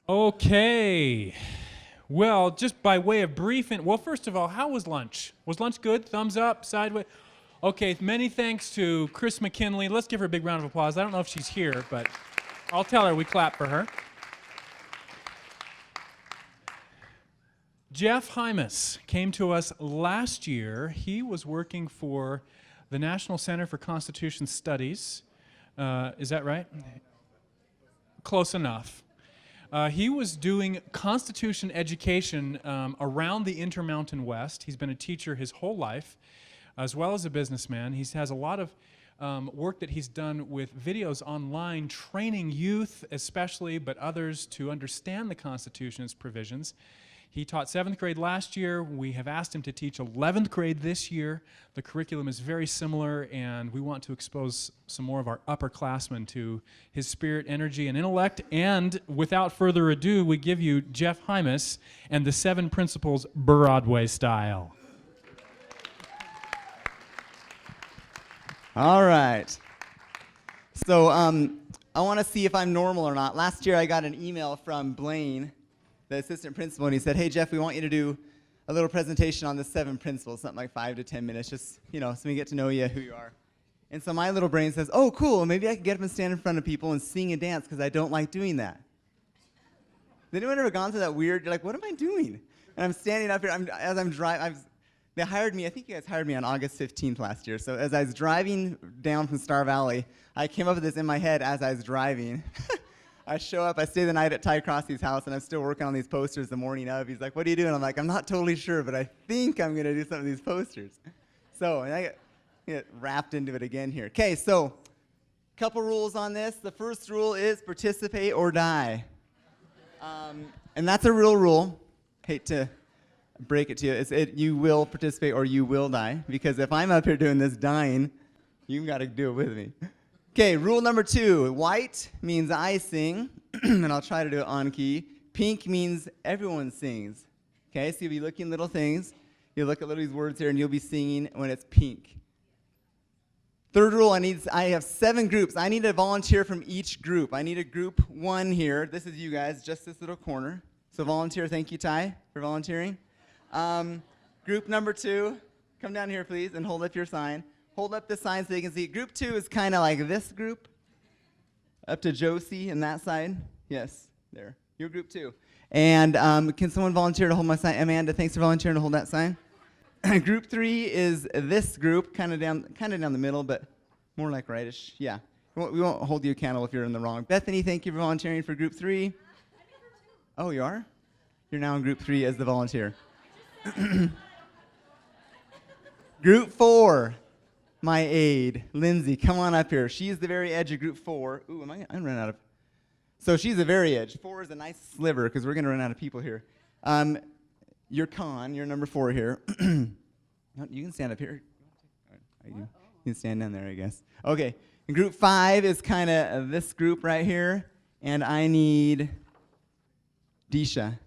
Okay. Well, just by way of briefing, well, first of all, how was lunch? Was lunch good? Thumbs up, sideways? Okay, many thanks to Chris McKinley. Let's give her a big round of applause. I don't know if she's here, but I'll tell her we clap for her. Jeff Hymas came to us last year. He was working for the National Center for Constitution Studies. Is that right? Close enough. He was doing Constitution education around the Intermountain West. He's been a teacher his whole life, as well as a businessman. He has a lot of work that he's done with videos online, training youth especially, but others to understand the Constitution's provisions. He taught 7th grade last year. We have asked him to teach 11th grade this year. The curriculum is very similar, and we want to expose some more of our upperclassmen to his spirit, energy, and intellect. And without further ado, we give you Jeff Hymas and the 7 Principles Broadway style. All right. So I want to see if I'm normal or not. Last year I got an email from Blaine, the assistant principal, and he said, hey, Jeff, we want you to do a little presentation on the 7 principles, something like 5 to 10 minutes, just, so we get to know you, who you are. And so my little brain says, oh, cool, maybe I can get up and stand in front of people and sing and dance because I don't like doing that. Has anyone ever gone through that weird, you're like, what am I doing? And I'm standing up here, as I'm driving, they hired me, I think you guys hired me on August 15th last year. So as I was driving down from Star Valley, I came up with this in my head as I was driving. I show up, I stay the night at Ty Crossey's house, and I'm still working on these posters the morning of. He's like, what are you doing? I'm like, I'm not totally sure, but I think I'm going to do some of these posters. So and I get wrapped into it again here. Okay, so a couple rules on this. The first rule is participate or die. And that's a real rule. Hate to break it to you. You will participate or you will die, because if I'm up here doing this dying, you've got to do it with me. Okay, rule number 2. White means I sing, and I'll try to do it on key. Pink means everyone sings. Okay, so you'll be looking at little things. You'll look at little these words here, and you'll be singing when it's pink. Third rule, I have 7 groups. I need a volunteer from each group. I need a group 1 here. This is you guys, just this little corner. So volunteer, thank you, Ty, for volunteering. Group number 2, come down here, please, and hold up your sign. Hold up the sign so you can see. Group 2 is kind of like this group. Up to Josie and that side. Yes, there. You're group 2. And can someone volunteer to hold my sign? Amanda, thanks for volunteering to hold that sign. Group 3 is this group, kind of down the middle, but more like rightish. Yeah. We won't hold you accountable if you're in the wrong. Bethany, thank you for volunteering for group 3. Oh, you are? You're now in group 3 as the volunteer. Group 4. My aide, Lindsay, come on up here. She's the very edge of group 4. Ooh, I'm running out of. So she's the very edge. 4 is a nice sliver because we're going to run out of people here. You're you're number 4 here. You can stand up here. You can stand down there, I guess. Okay. And group 5 is kind of this group right here. And I need Disha.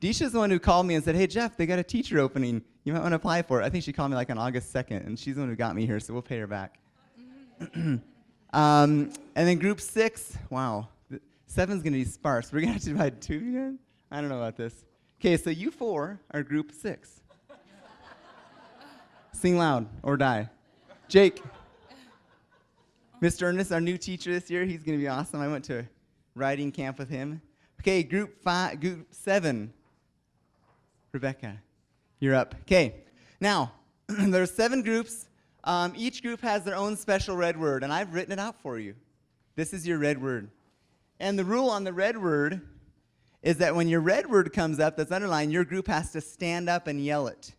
Disha's the one who called me and said, hey, Jeff, they got a teacher opening. You might want to apply for it. I think she called me like on August 2nd, and she's the one who got me here, so we'll pay her back. And then group 6, wow. 7's going to be sparse. We're going to have to divide 2 again? I don't know about this. Okay, so you 4 are group 6. Sing loud or die. Jake. Mr. Ernest, our new teacher this year, he's going to be awesome. I went to a writing camp with him. Okay, group 7. Rebecca. You're up. Okay. Now, there's 7 groups. Each group has their own special red word, and I've written it out for you. This is your red word. And the rule on the red word is that when your red word comes up that's underlined, your group has to stand up and yell it.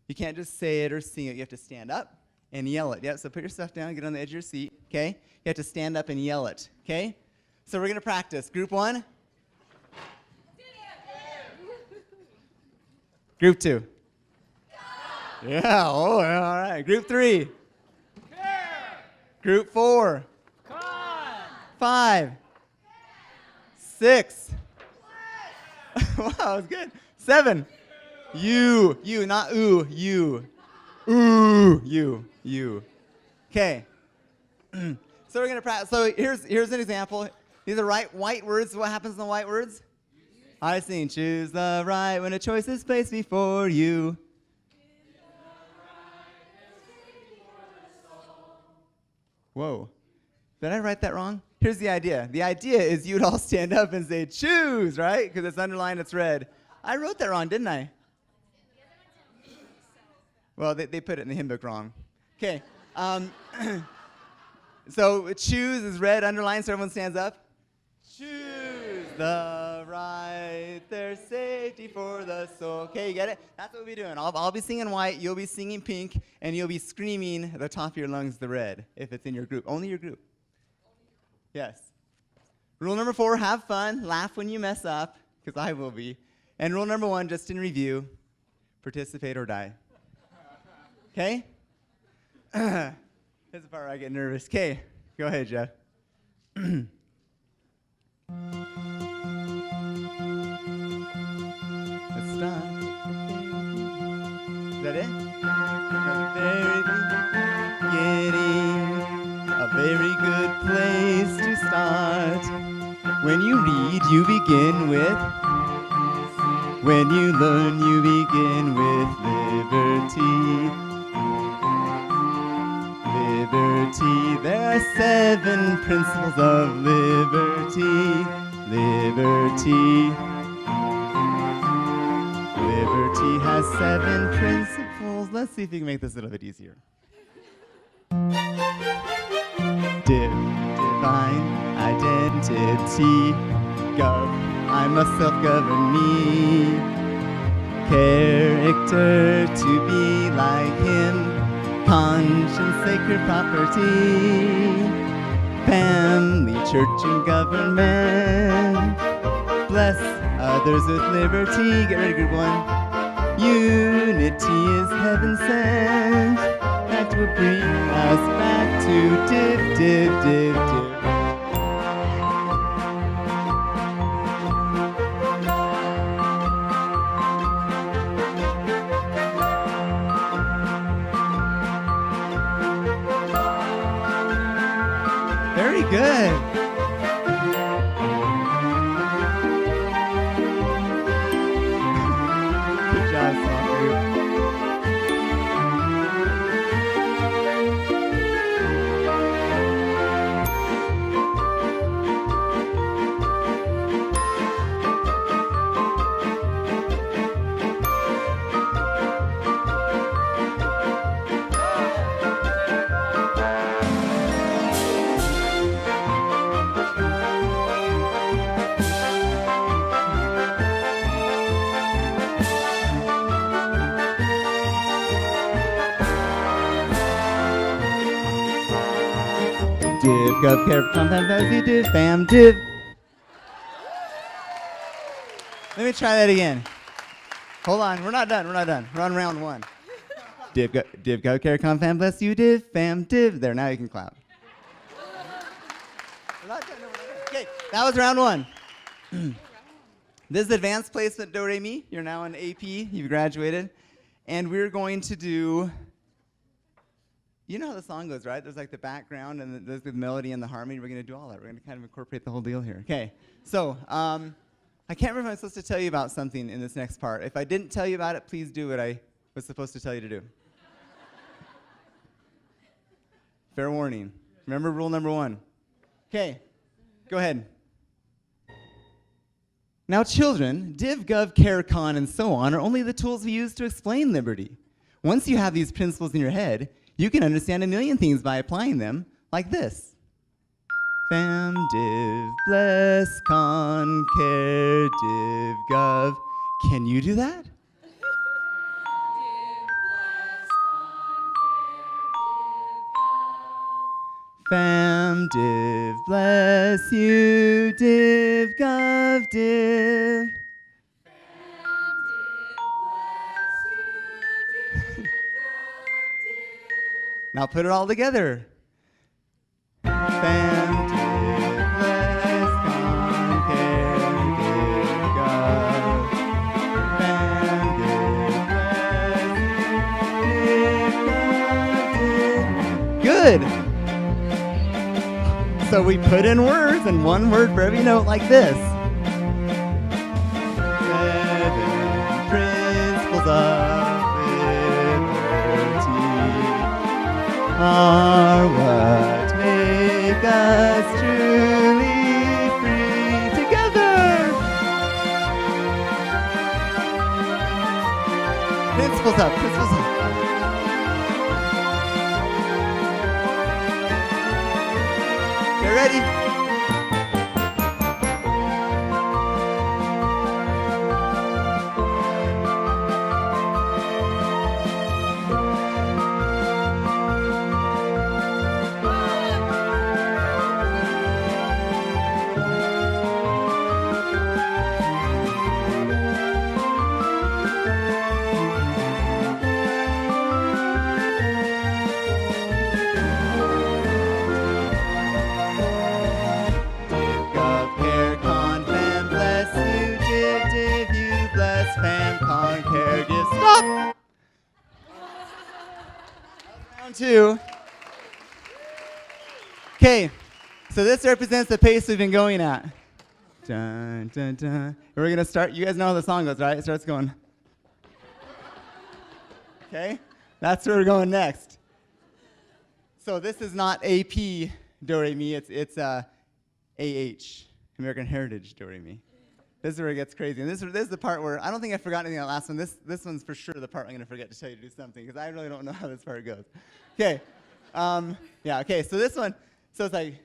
You can't just say it or sing it. You have to stand up and yell it. Yep, so put your stuff down, get on the edge of your seat, okay? You have to stand up and yell it, okay? So we're going to practice. Group 1. Group 2. Yeah, all right. Group 3. Group 4. 5. 6. Wow, that was good. 7. You, not ooh, you. Ooh, you. Okay. So we're going to practice. So here's an example. These are white words. What happens in the white words? I sing, choose the right when a choice is placed before you. Whoa. Did I write that wrong? Here's the idea. The idea is you'd all stand up and say, choose, right? Because it's underlined, it's red. I wrote that wrong, didn't I? Well, they put it in the hymn book wrong. Okay. So choose is red, underlined, so everyone stands up. Choose the right, there's safety for the soul. Okay, you get it? That's what we'll be doing. I'll be singing white, you'll be singing pink, and you'll be screaming at the top of your lungs the red, if it's in your group. Only your group. Yes. Rule number 4, have fun. Laugh when you mess up, because I will be. And rule number 1, just in review, participate or die. Okay? Here's the part where I get nervous. Okay, go ahead, Jeff. Let's start. Is that it? A very good place to start. When you read, you begin with. When you learn, you begin with liberty. Liberty. There are 7 principles of liberty. Liberty. Liberty has 7 principles. Let's see if you can make this a little bit easier. Divine identity. Gov. I must self-govern me. Character to be like him. Conscience, sacred property. Family, church, and government. Bless others with liberty. Get ready, group 1. Unity is heaven sent. That will bring us back to div. Very good. Good job, small group. Div, gov, care, compound, fuzzy, div, fam, div. Let me try that again. Hold on, we're not done. We're on round 1. Div, gov, care, compound, bless you, div, fam, div. There, now you can clap. We're not done. Okay, that was round 1. This is advanced placement do re mi. You're now in AP. You've graduated, and we're going to do. You know how the song goes, right? There's like the background and there's the melody and the harmony. We're going to do all that. We're going to kind of incorporate the whole deal here. Okay. So I can't remember if I'm supposed to tell you about something in this next part. If I didn't tell you about it, please do what I was supposed to tell you to do. Fair warning. Remember rule number 1. Okay. Go ahead. Now, children, div, gov, care, con, and so on are only the tools we use to explain liberty. Once you have these principles in your head, you can understand a million things by applying them, like this. Fam, div, bless, con, care, div, gov. Can you do that? Fam, div, bless you, div, gov, div. Now put it all together. Fam, div, bless, con, care, div, gov. Fam, div, bless, div, gov, div. Good. So we put in words and 1 word for every note like this. are what make us truly free. Together! Principles up, principles up. Get ready? Stop! Round two. Okay, so this represents the pace we've been going at. Dun, dun, dun. We're going to start. You guys know how the song goes, right? It starts going. Okay, that's where we're going next. So this is not AP Do Re Mi. It's AH, American Heritage Do Re Mi. This is where it gets crazy. And this is the part where, I don't think I forgot anything on the last one. This one's for sure the part I'm going to forget to tell you to do something, because I really don't know how this part goes. Okay. Yeah, okay, so this one, so it's like,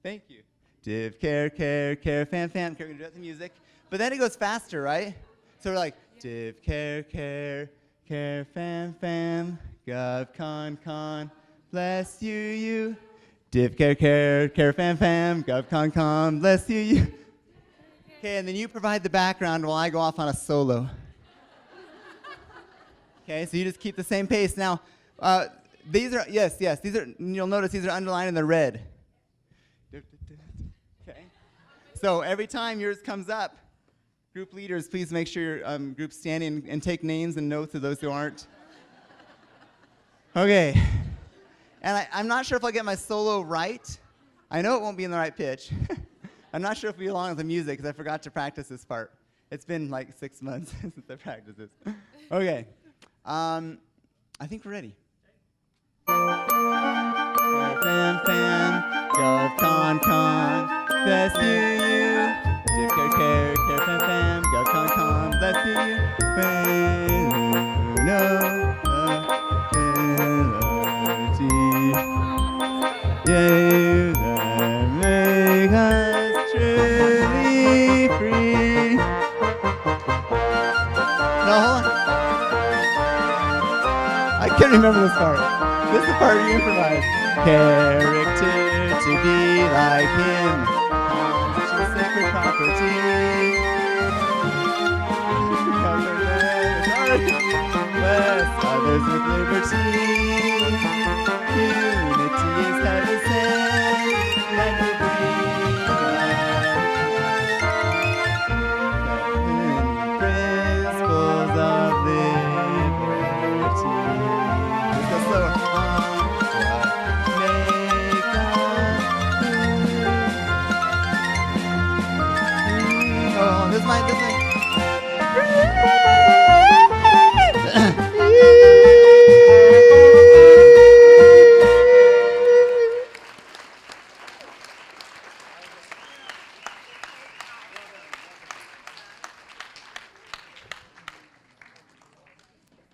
thank you. Div, care, fam, fam. Okay, we're going to do that to music. But then it goes faster, right? So we're like, div, care, fam, gov, con, bless you. Div, care, fam, gov, con, bless you. Okay, and then you provide the background while I go off on a solo. Okay, so you just keep the same pace. Now, these are, yes, these are, you'll notice these are underlined in the red. Okay. So every time yours comes up, group leaders, please make sure your group's standing and take names and notes of those who aren't. Okay. And I'm not sure if I'll get my solo right. I know it won't be in the right pitch. I'm not sure if we'll be along with the music, because I forgot to practice this part. It's been like 6 months since I practiced this. Okay. I think we're ready. Fam, gov, con, bless you. Div, care, fam, gov, con, bless you. No ability, that make us truly free. No, hold on. I can't remember this part. This is the part you improvise. Character to be like him, such a sacred property. Bless others with liberty. Unity is heaven sent, and we bring principles of liberty. Let's go slower. Make us free. Oh, this might.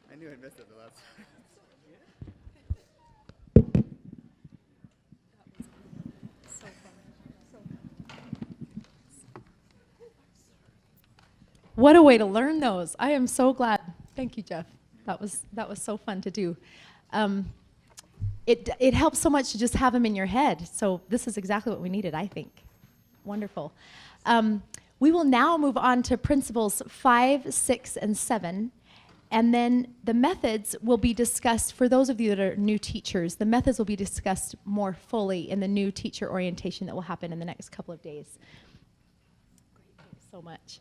I knew I missed it the last time. What a way to learn those. I am so glad. Thank you, Jeff. That was so fun to do. It helps so much to just have them in your head. So this is exactly what we needed, I think. Wonderful. We will now move on to principles 5, 6, and 7. And then the methods will be discussed, for those of you that are new teachers, the methods will be discussed more fully in the new teacher orientation that will happen in the next couple of days. Great, thanks so much.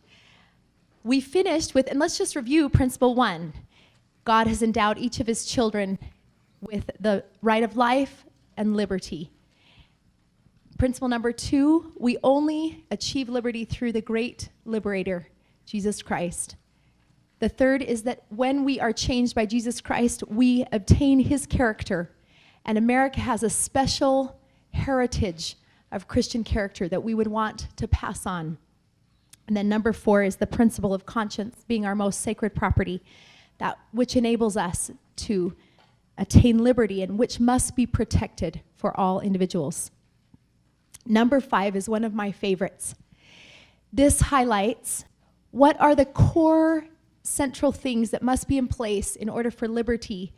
We finished with, and let's just review principle 1. God has endowed each of his children with the right of life and liberty. Principle number 2, we only achieve liberty through the great liberator, Jesus Christ. The third is that when we are changed by Jesus Christ, we obtain his character. And America has a special heritage of Christian character that we would want to pass on. And then number 4 is the principle of conscience being our most sacred property, that which enables us to attain liberty and which must be protected for all individuals. Number 5 is one of my favorites. This highlights what are the core central things that must be in place in order for liberty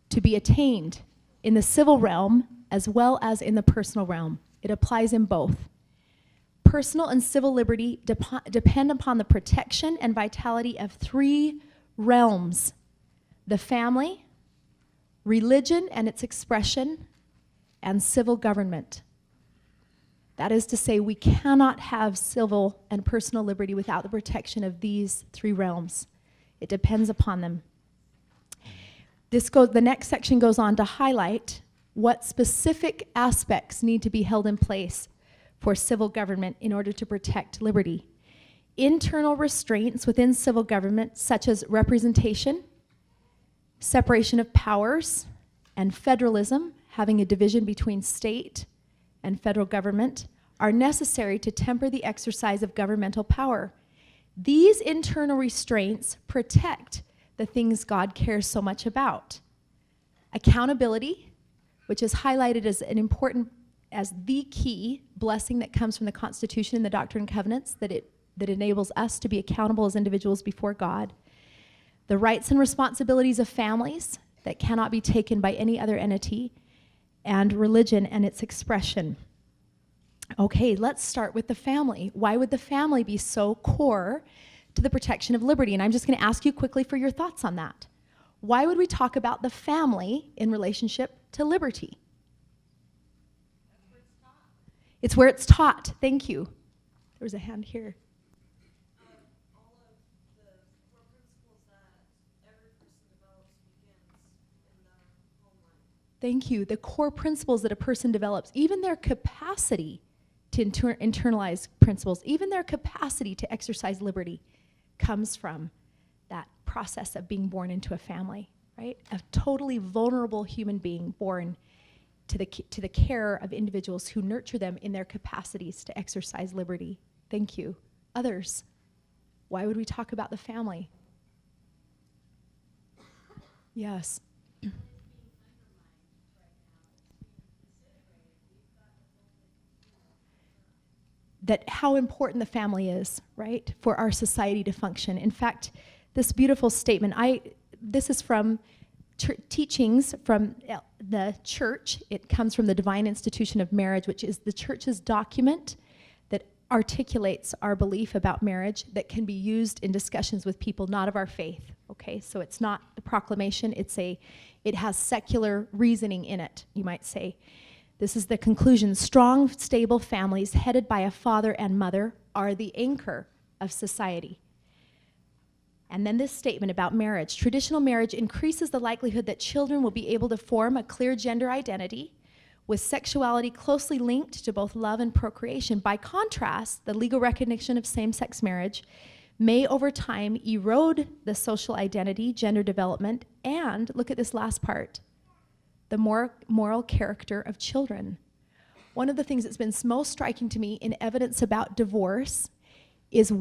to be attained in the civil realm as well as in the personal realm. It applies in both. Personal and civil liberty depend upon the protection and vitality of 3 realms: the family, religion and its expression, and civil government. That is to say, we cannot have civil and personal liberty without the protection of these 3 realms. It depends upon them. The next section goes on to highlight what specific aspects need to be held in place for civil government in order to protect liberty. Internal restraints within civil government, such as representation, separation of powers, and federalism, having a division between state and federal government, are necessary to temper the exercise of governmental power. These internal restraints protect the things God cares so much about. Accountability, which is highlighted as the key blessing that comes from the Constitution and the Doctrine and Covenants, that enables us to be accountable as individuals before God. The rights and responsibilities of families that cannot be taken by any other entity, and religion and its expression. Okay, let's start with the family. Why would the family be so core to the protection of liberty? And I'm just going to ask you quickly for your thoughts on that. Why would we talk about the family in relationship to liberty? It's where it's taught. Thank you. There was a hand here. All of the core principles that every person develops begins in the homeland. Thank you. The core principles that a person develops, even their capacity to internalize principles, even their capacity to exercise liberty, comes from that process of being born into a family, right? A totally vulnerable human being born to the care of individuals who nurture them in their capacities to exercise liberty. Thank you. Others, why would we talk about the family? Yes. That how important the family is, right, for our society to function. In fact, this beautiful statement, this is from teachings from the church. It comes from the Divine Institution of Marriage, which is the church's document that articulates our belief about marriage that can be used in discussions with people not of our faith. Okay, so it's not a proclamation, it has secular reasoning in it, you might say. This is the conclusion: strong, stable families headed by a father and mother are the anchor of society. And then this statement about marriage: traditional marriage increases the likelihood that children will be able to form a clear gender identity, with sexuality closely linked to both love and procreation. By contrast, the legal recognition of same-sex marriage may over time erode the social identity, gender development, and, look at this last part, the moral character of children. One of the things that's been most striking to me in evidence about divorce is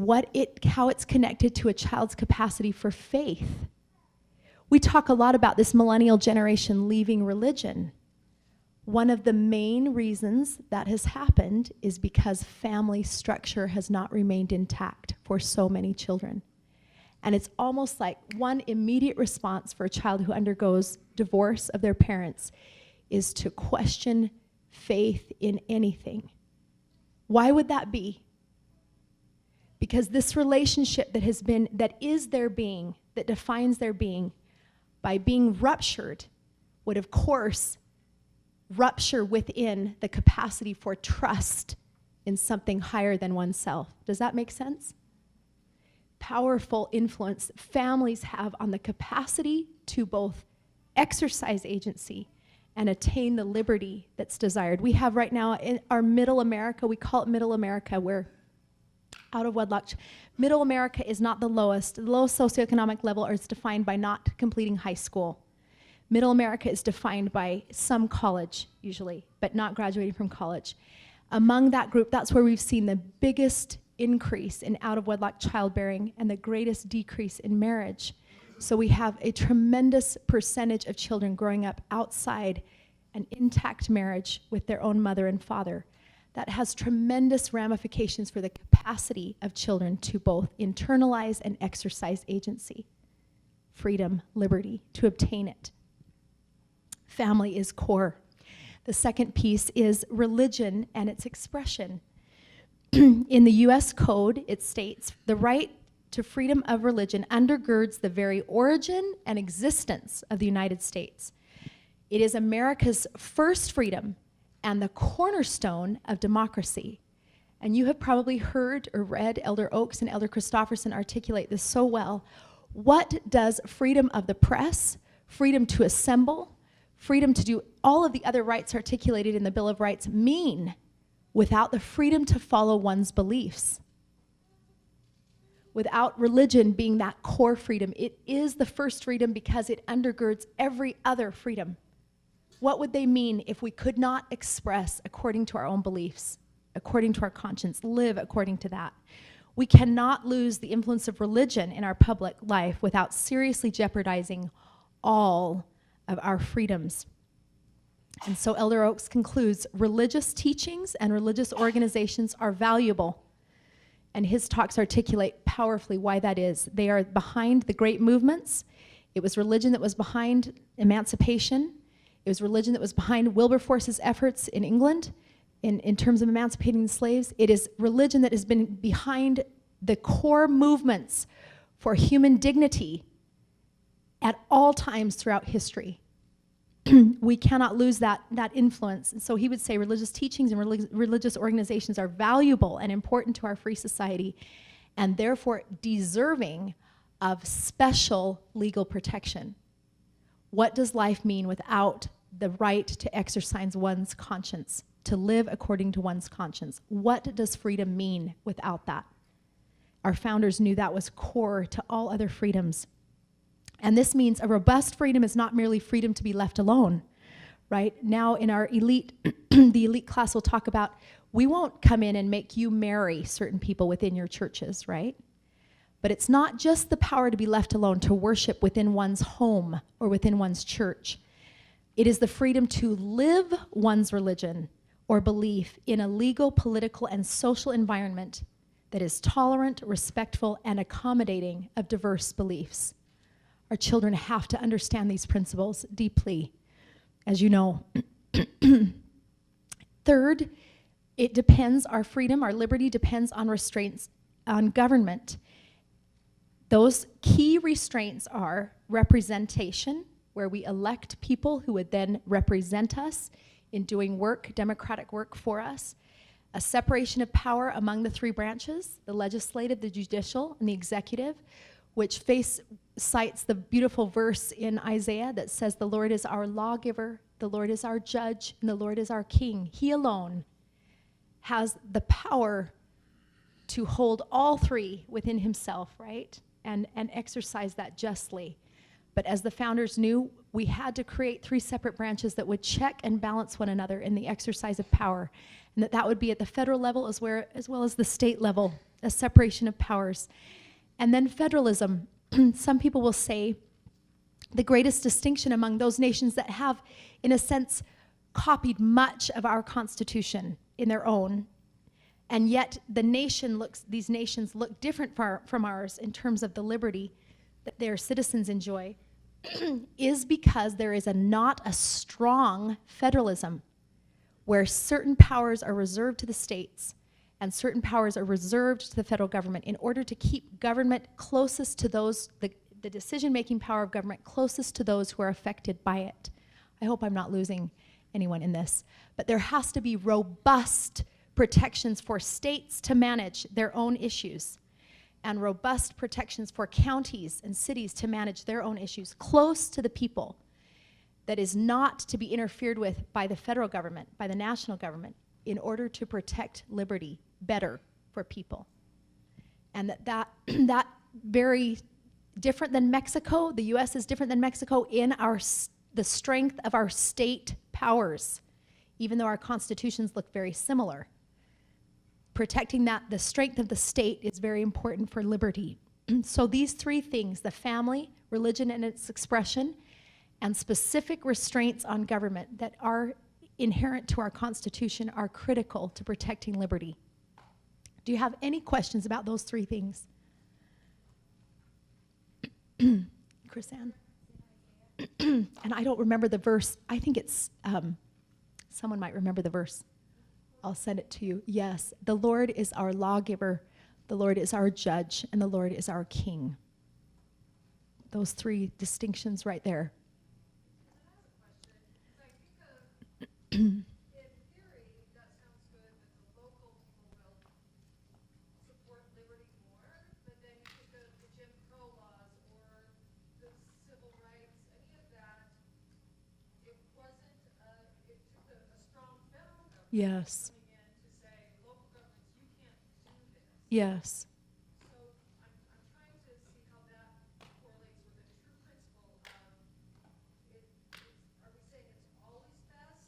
how it's connected to a child's capacity for faith. We talk a lot about this millennial generation leaving religion. One of the main reasons that has happened is because family structure has not remained intact for so many children. And it's almost like one immediate response for a child who undergoes divorce of their parents is to question faith in anything. Why would that be? Because this relationship that is their being, that defines their being, by being ruptured, would of course rupture within the capacity for trust in something higher than oneself. Does that make sense? Powerful influence families have on the capacity to both exercise agency and attain the liberty that's desired. We have right now in our middle America, we call it middle America, where out of wedlock. Middle America is not the lowest. The lowest socioeconomic level is defined by not completing high school. Middle America is defined by some college, usually, but not graduating from college. Among that group, that's where we've seen the biggest increase in out-of-wedlock childbearing and the greatest decrease in marriage. So we have a tremendous percentage of children growing up outside an intact marriage with their own mother and father. That has tremendous ramifications for the capacity of children to both internalize and exercise agency, freedom, liberty, to obtain it. Family is core. The second piece is religion and its expression. In the US Code, it states, the right to freedom of religion undergirds the very origin and existence of the United States. It is America's first freedom and the cornerstone of democracy. And you have probably heard or read Elder Oaks and Elder Christofferson articulate this so well. What does freedom of the press, freedom to assemble, freedom to do all of the other rights articulated in the Bill of Rights mean without the freedom to follow one's beliefs? Without religion being that core freedom, it is the first freedom because it undergirds every other freedom. What would they mean if we could not express according to our own beliefs, according to our conscience, live according to that? We cannot lose the influence of religion in our public life without seriously jeopardizing all of our freedoms. And so Elder Oaks concludes, religious teachings and religious organizations are valuable. And his talks articulate powerfully why that is. They are behind the great movements. It was religion that was behind emancipation. It was religion that was behind Wilberforce's efforts in England in terms of emancipating the slaves. It is religion that has been behind the core movements for human dignity at all times throughout history. We cannot lose that influence. And so he would say religious teachings and religious organizations are valuable and important to our free society and therefore deserving of special legal protection. What does life mean without the right to exercise one's conscience, to live according to one's conscience? What does freedom mean without that? Our founders knew that was core to all other freedoms. And this means a robust freedom is not merely freedom to be left alone, right? Now in our elite, the elite class will talk about, we won't come in and make you marry certain people within your churches, right? But it's not just the power to be left alone to worship within one's home or within one's church. It is the freedom to live one's religion or belief in a legal, political, and social environment that is tolerant, respectful, and accommodating of diverse beliefs. Our children have to understand these principles deeply, as you know. Third, it depends, our freedom, our liberty depends on restraints on government. Those key restraints are representation, where we elect people who would then represent us in doing work, democratic work for us. A separation of power among the three branches, the legislative, the judicial, and the executive, which cites the beautiful verse in Isaiah that says, the Lord is our lawgiver, the Lord is our judge, and the Lord is our king. He alone has the power to hold all three within himself, right? And exercise that justly. But as the founders knew, we had to create three separate branches that would check and balance one another in the exercise of power. And that would be at the federal level as well as the state level, a separation of powers. And then federalism. Some people will say the greatest distinction among those nations that have, in a sense, copied much of our Constitution in their own, and yet these nations look different from ours in terms of the liberty that their citizens enjoy, is because there is not a strong federalism where certain powers are reserved to the states and certain powers are reserved to the federal government in order to keep government closest to those, the decision-making power of government closest to those who are affected by it. I hope I'm not losing anyone in this. But there has to be robust protections for states to manage their own issues and robust protections for counties and cities to manage their own issues close to the people, that is not to be interfered with by the federal government, by the national government, in order to protect liberty better for people. and that very different than Mexico. The U.S. is different than Mexico in the strength of our state powers, even though our constitutions look very similar. Protecting the strength of the state is very important for liberty. So these three things, the family, religion and its expression, and specific restraints on government that are inherent to our Constitution, are critical to protecting liberty. Do you have any questions about those three things? Chris-Ann? And I don't remember the verse. I think it's, someone might remember the verse. I'll send it to you. Yes, the Lord is our lawgiver, the Lord is our judge, and the Lord is our king. Those three distinctions right there. In theory, that sounds good, that the local people will support liberty more, but then you think of the Jim Crow laws or the civil rights, any of that, it wasn't, it took a strong federal government Yes, coming in to say, local governments, you can't do this. yes. So I'm trying to see how that correlates with a true principle of, are we saying it's always best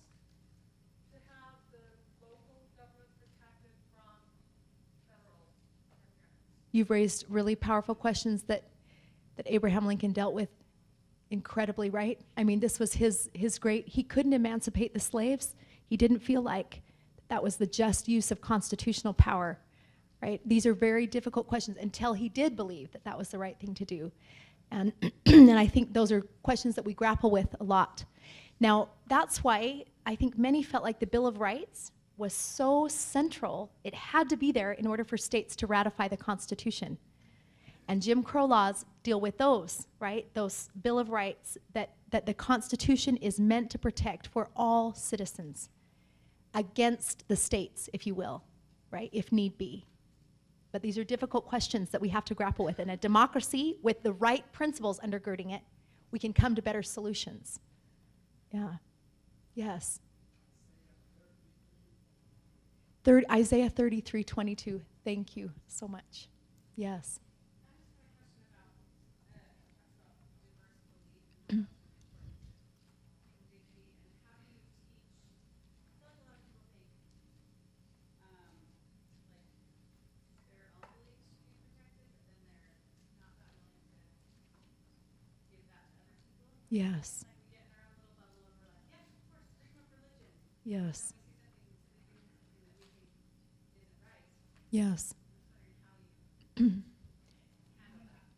to have the local government protected from federal interference? You've raised really powerful questions that Abraham Lincoln dealt with incredibly, right? I mean, this was his great, he couldn't emancipate the slaves. He didn't feel like that was the just use of constitutional power, right? These are very difficult questions until he did believe that that was the right thing to do. And, and I think those are questions that we grapple with a lot. Now, that's why I think many felt like the Bill of Rights was so central, it had to be there in order for states to ratify the Constitution. And Jim Crow laws deal with those, right? Those Bill of Rights that the Constitution is meant to protect for all citizens against the states, if you will, right, if need be. But these are difficult questions that we have to grapple with. In a democracy with the right principles undergirding it, we can come to better solutions. Yeah. Yes. Isaiah 33:22. Thank you so much. Yes. Yes. Yes. Yes.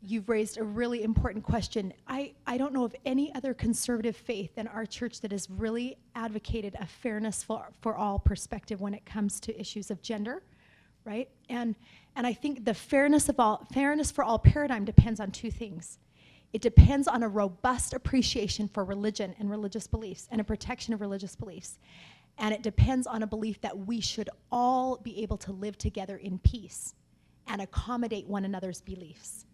You've raised a really important question. I don't know of any other conservative faith than our church that has really advocated a fairness for all perspective when it comes to issues of gender, right? And I think the fairness for all paradigm depends on two things. It depends on a robust appreciation for religion and religious beliefs and a protection of religious beliefs. And it depends on a belief that we should all be able to live together in peace and accommodate one another's beliefs.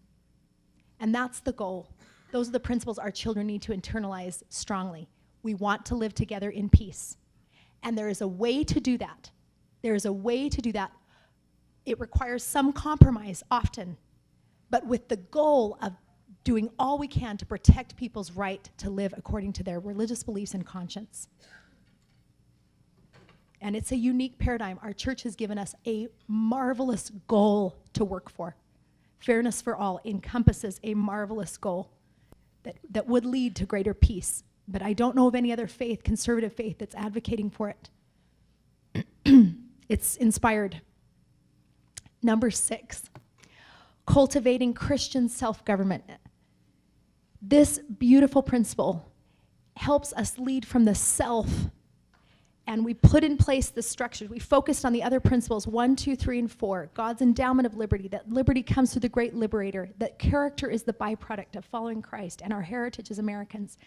And that's the goal. Those are the principles our children need to internalize strongly. We want to live together in peace. And there is a way to do that. There is a way to do that. It requires some compromise often, but with the goal of doing all we can to protect people's right to live according to their religious beliefs and conscience. And it's a unique paradigm. Our church has given us a marvelous goal to work for. Fairness for all encompasses a marvelous goal that would lead to greater peace. But I don't know of any other faith, conservative faith, that's advocating for it. It's inspired. Number 6, cultivating Christian self-government. This beautiful principle helps us lead from the self, and we put in place the structures. We focused on the other principles, 1, 2, 3, and 4. God's endowment of liberty, that liberty comes through the great liberator, that character is the byproduct of following Christ and our heritage as Americans,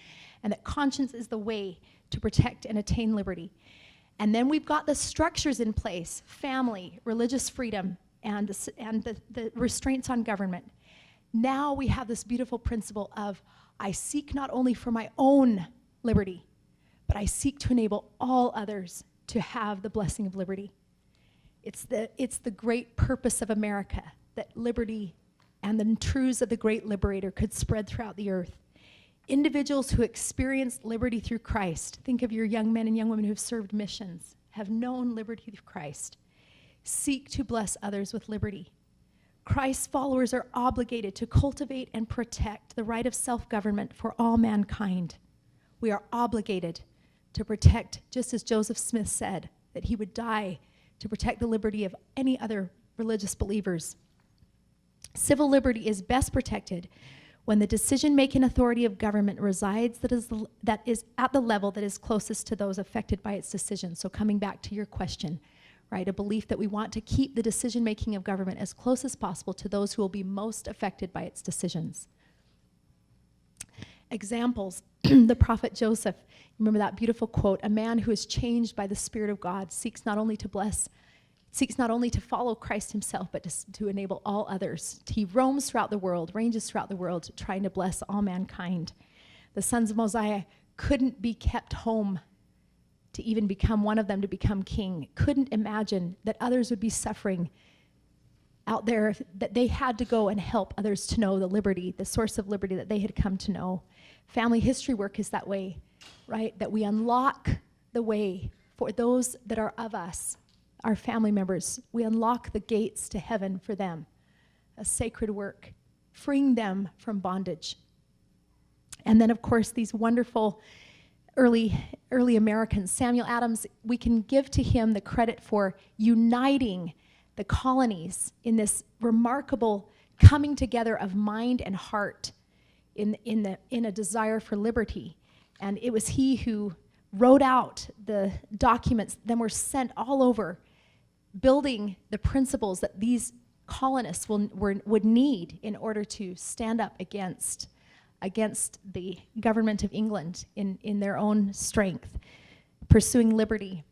and that conscience is the way to protect and attain liberty. And then we've got the structures in place, family, religious freedom, and the restraints on government. Now we have this beautiful principle of, I seek not only for my own liberty, but I seek to enable all others to have the blessing of liberty. It's the great purpose of America, that liberty and the truths of the great liberator could spread throughout the earth. Individuals who experienced liberty through Christ, think of your young men and young women who have served missions, have known liberty through Christ, seek to bless others with liberty. Christ's followers are obligated to cultivate and protect the right of self-government for all mankind. We are obligated to protect, just as Joseph Smith said, that he would die to protect the liberty of any other religious believers. Civil liberty is best protected when the decision-making authority of government resides that is at the level that is closest to those affected by its decision. So coming back to your question, right, a belief that we want to keep the decision-making of government as close as possible to those who will be most affected by its decisions. Examples, the prophet Joseph, remember that beautiful quote, a man who is changed by the Spirit of God seeks not only to follow Christ himself, but to enable all others. He roams throughout the world, ranges throughout the world, trying to bless all mankind. The sons of Mosiah couldn't be kept home to even become one of them to become king, couldn't imagine that others would be suffering out there, that they had to go and help others to know the liberty, the source of liberty that they had come to know. Family history work is that way, right? That we unlock the way for those that are of us, our family members. We unlock the gates to heaven for them, a sacred work, freeing them from bondage. And then, of course, these wonderful early Americans. Samuel Adams, we can give to him the credit for uniting the colonies in this remarkable coming together of mind and heart in a desire for liberty. And it was he who wrote out the documents, then were sent all over, building the principles that these colonists would need in order to stand up against the government of England in their own strength, pursuing liberty.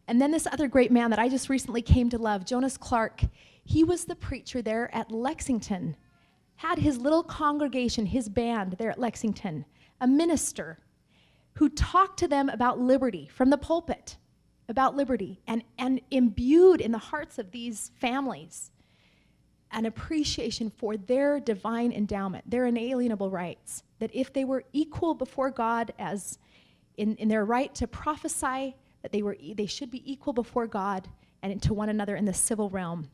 And then this other great man that I just recently came to love, Jonas Clark, he was the preacher there at Lexington, had his little congregation, his band there at Lexington, a minister who talked to them about liberty from the pulpit, about liberty, and imbued in the hearts of these families an appreciation for their divine endowment, their inalienable rights, that if they were equal before God as in their right to prophesy, that they should be equal before God and to one another in the civil realm.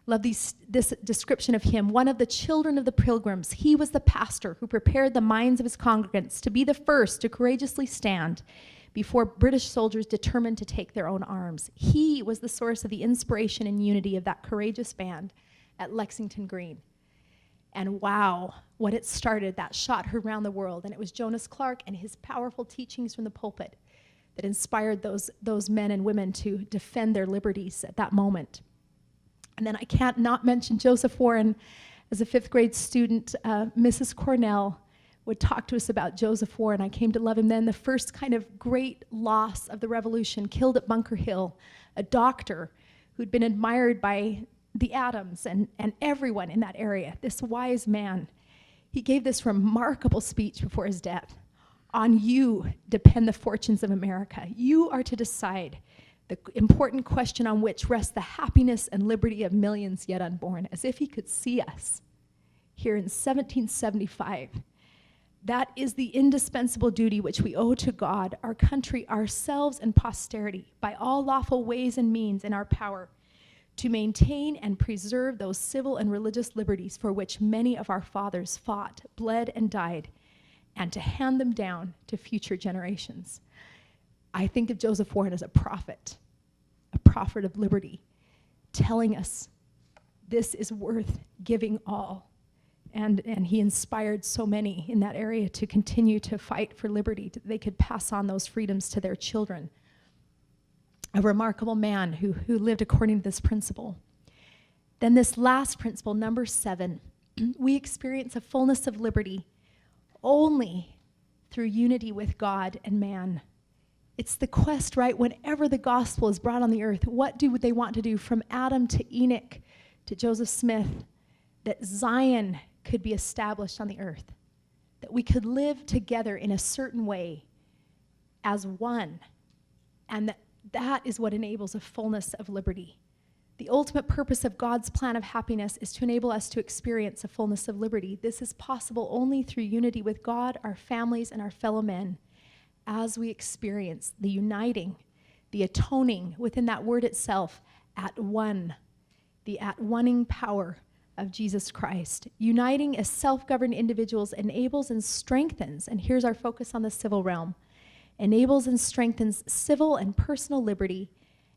Love this description of him. One of the children of the Pilgrims, he was the pastor who prepared the minds of his congregants to be the first to courageously stand before British soldiers determined to take their own arms. He was the source of the inspiration and unity of that courageous band at Lexington Green. And wow, what it started, that shot her around the world. And it was Jonas Clark and his powerful teachings from the pulpit that inspired those men and women to defend their liberties at that moment. And then I can't not mention Joseph Warren. As a 5th grade student, Mrs. Cornell would talk to us about Joseph Warren. I came to love him then. The first kind of great loss of the revolution, killed at Bunker Hill, a doctor who'd been admired by the Adams and everyone in that area, this wise man. He gave this remarkable speech before his death. On you depend the fortunes of America. You are to decide the important question on which rests the happiness and liberty of millions yet unborn, as if he could see us here in 1775. That is the indispensable duty which we owe to God, our country, ourselves, and posterity, by all lawful ways and means in our power, to maintain and preserve those civil and religious liberties for which many of our fathers fought, bled, and died, and to hand them down to future generations. I think of Joseph Warren as a prophet of liberty, telling us this is worth giving all. And he inspired so many in that area to continue to fight for liberty. They could pass on those freedoms to their children. A remarkable man who lived according to this principle. Then this last principle, number 7, we experience a fullness of liberty only through unity with God and man. It's the quest, right? Whenever the gospel is brought on the earth, what do they want to do? From Adam to Enoch to Joseph Smith, that Zion could be established on the earth, that we could live together in a certain way as one, and that is what enables a fullness of liberty. The ultimate purpose of God's plan of happiness is to enable us to experience a fullness of liberty. This is possible only through unity with God, our families, and our fellow men. As we experience the uniting, the atoning within that word itself, at one, the at-oneing power of Jesus Christ. Uniting as self-governed individuals enables and strengthens, and here's our focus on the civil realm, enables and strengthens civil and personal liberty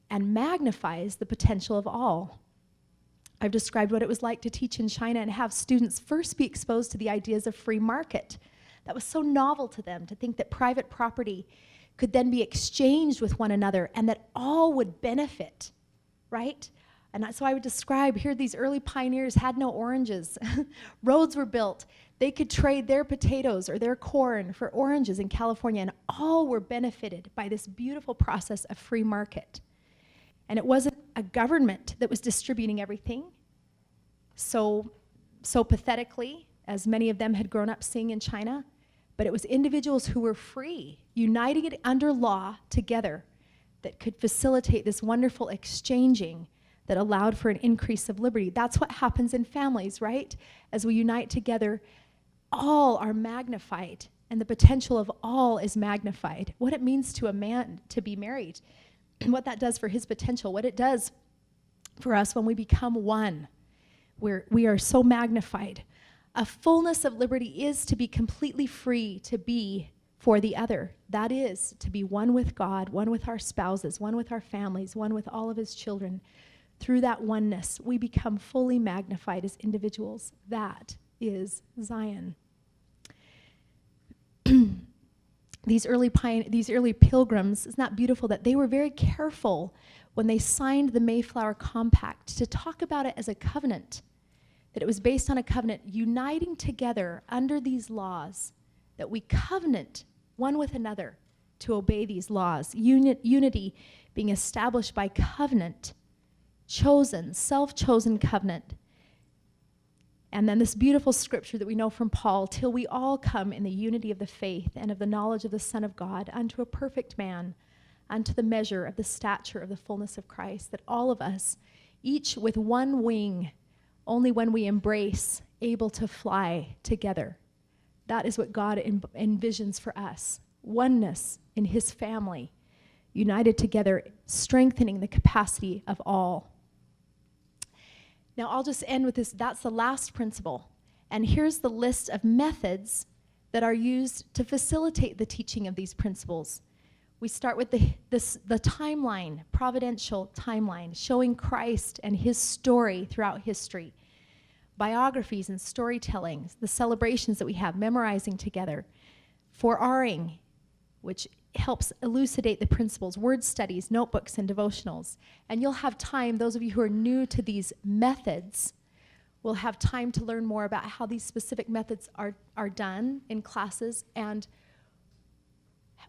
and magnifies the potential of all. I've described what it was like to teach in China and have students first be exposed to the ideas of free market. That was so novel to them, to think that private property could then be exchanged with one another and that all would benefit, right? And so I would describe here these early pioneers had no oranges. Roads were built. They could trade their potatoes or their corn for oranges in California, and all were benefited by this beautiful process of free market. And it wasn't a government that was distributing everything so pathetically, as many of them had grown up seeing in China, but it was individuals who were free, uniting it under law together, that could facilitate this wonderful exchanging that allowed for an increase of liberty. That's what happens in families, right? As we unite together, all are magnified, and the potential of all is magnified. What it means to a man to be married, and what that does for his potential, what it does for us when we become one, where we are so magnified. A fullness of liberty is to be completely free to be for the other. That is to be one with God, one with our spouses, one with our families, one with all of his children. Through that oneness, we become fully magnified as individuals. That is Zion. These early pilgrims, isn't that beautiful that they were very careful when they signed the Mayflower Compact to talk about it as a covenant, that it was based on a covenant, uniting together under these laws, that we covenant one with another to obey these laws. Unity being established by covenant, chosen, self-chosen covenant. And then this beautiful scripture that we know from Paul, till we all come in the unity of the faith and of the knowledge of the Son of God, unto a perfect man, unto the measure of the stature of the fullness of Christ, that all of us, each with one wing, only when we embrace, able to fly together. That is what God envisions for us. Oneness in his family, united together, strengthening the capacity of all. Now, I'll just end with this. That's the last principle. And here's the list of methods that are used to facilitate the teaching of these principles. We start with the timeline, providential timeline, showing Christ and his story throughout history. Biographies and storytelling, the celebrations that we have, memorizing together. 4Ring, which helps elucidate the principles, word studies, notebooks, and devotionals. And you'll have time, those of you who are new to these methods, will have time to learn more about how these specific methods are done in classes and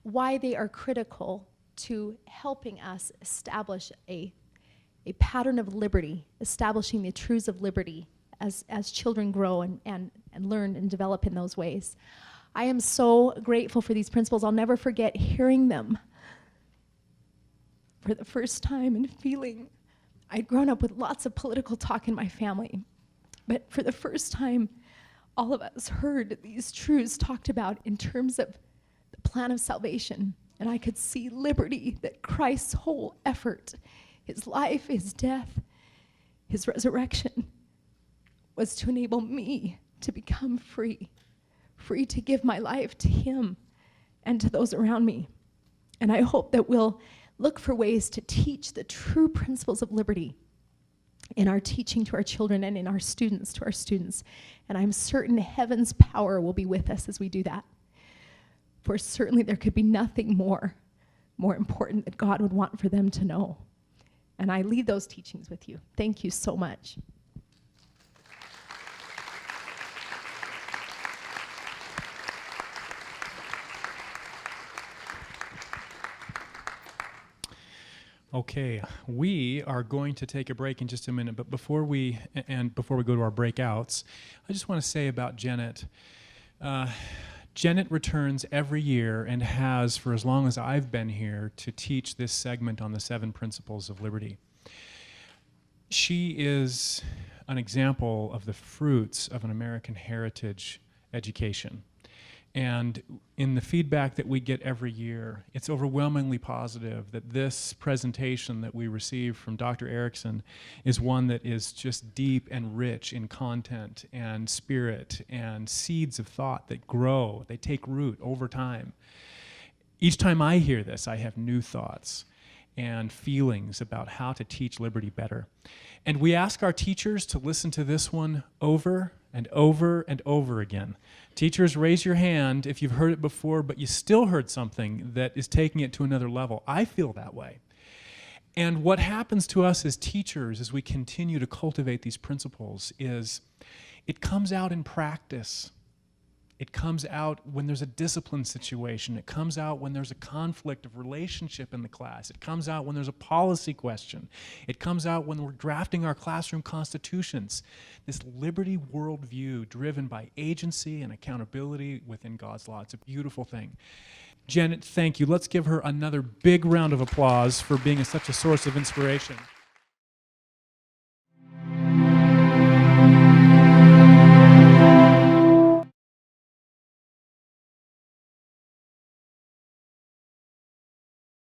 why they are critical to helping us establish a pattern of liberty, establishing the truths of liberty as children grow and learn and develop in those ways. I am so grateful for these principles. I'll never forget hearing them for the first time and feeling. I'd grown up with lots of political talk in my family, but for the first time, all of us heard these truths talked about in terms of the plan of salvation, and I could see liberty, that Christ's whole effort, his life, his death, his resurrection, was to enable me to become free to give my life to him and to those around me. And I hope that we'll look for ways to teach the true principles of liberty in our teaching to our children and in our students to our students. And I'm certain heaven's power will be with us as we do that. For certainly there could be nothing more important that God would want for them to know. And I leave those teachings with you. Thank you so much. Okay, we are going to take a break in just a minute, but before we go to our breakouts, I just want to say about Jenet. Jenet returns every year and has for as long as I've been here to teach this segment on the 7 principles of liberty. She is an example of the fruits of an American heritage education. And in the feedback that we get every year, it's overwhelmingly positive that this presentation that we receive from Dr. Erikson is one that is just deep and rich in content and spirit and seeds of thought that grow, they take root over time. Each time I hear this, I have new thoughts and feelings about how to teach liberty better. And we ask our teachers to listen to this one over and over and over again. Teachers, raise your hand if you've heard it before, but you still heard something that is taking it to another level. I feel that way. And what happens to us as teachers as we continue to cultivate these principles is it comes out in practice. It comes out when there's a discipline situation. It comes out when there's a conflict of relationship in the class. It comes out when there's a policy question. It comes out when we're drafting our classroom constitutions. This liberty worldview driven by agency and accountability within God's law. It's a beautiful thing. Jenet, thank you. Let's give her another big round of applause for being such a source of inspiration.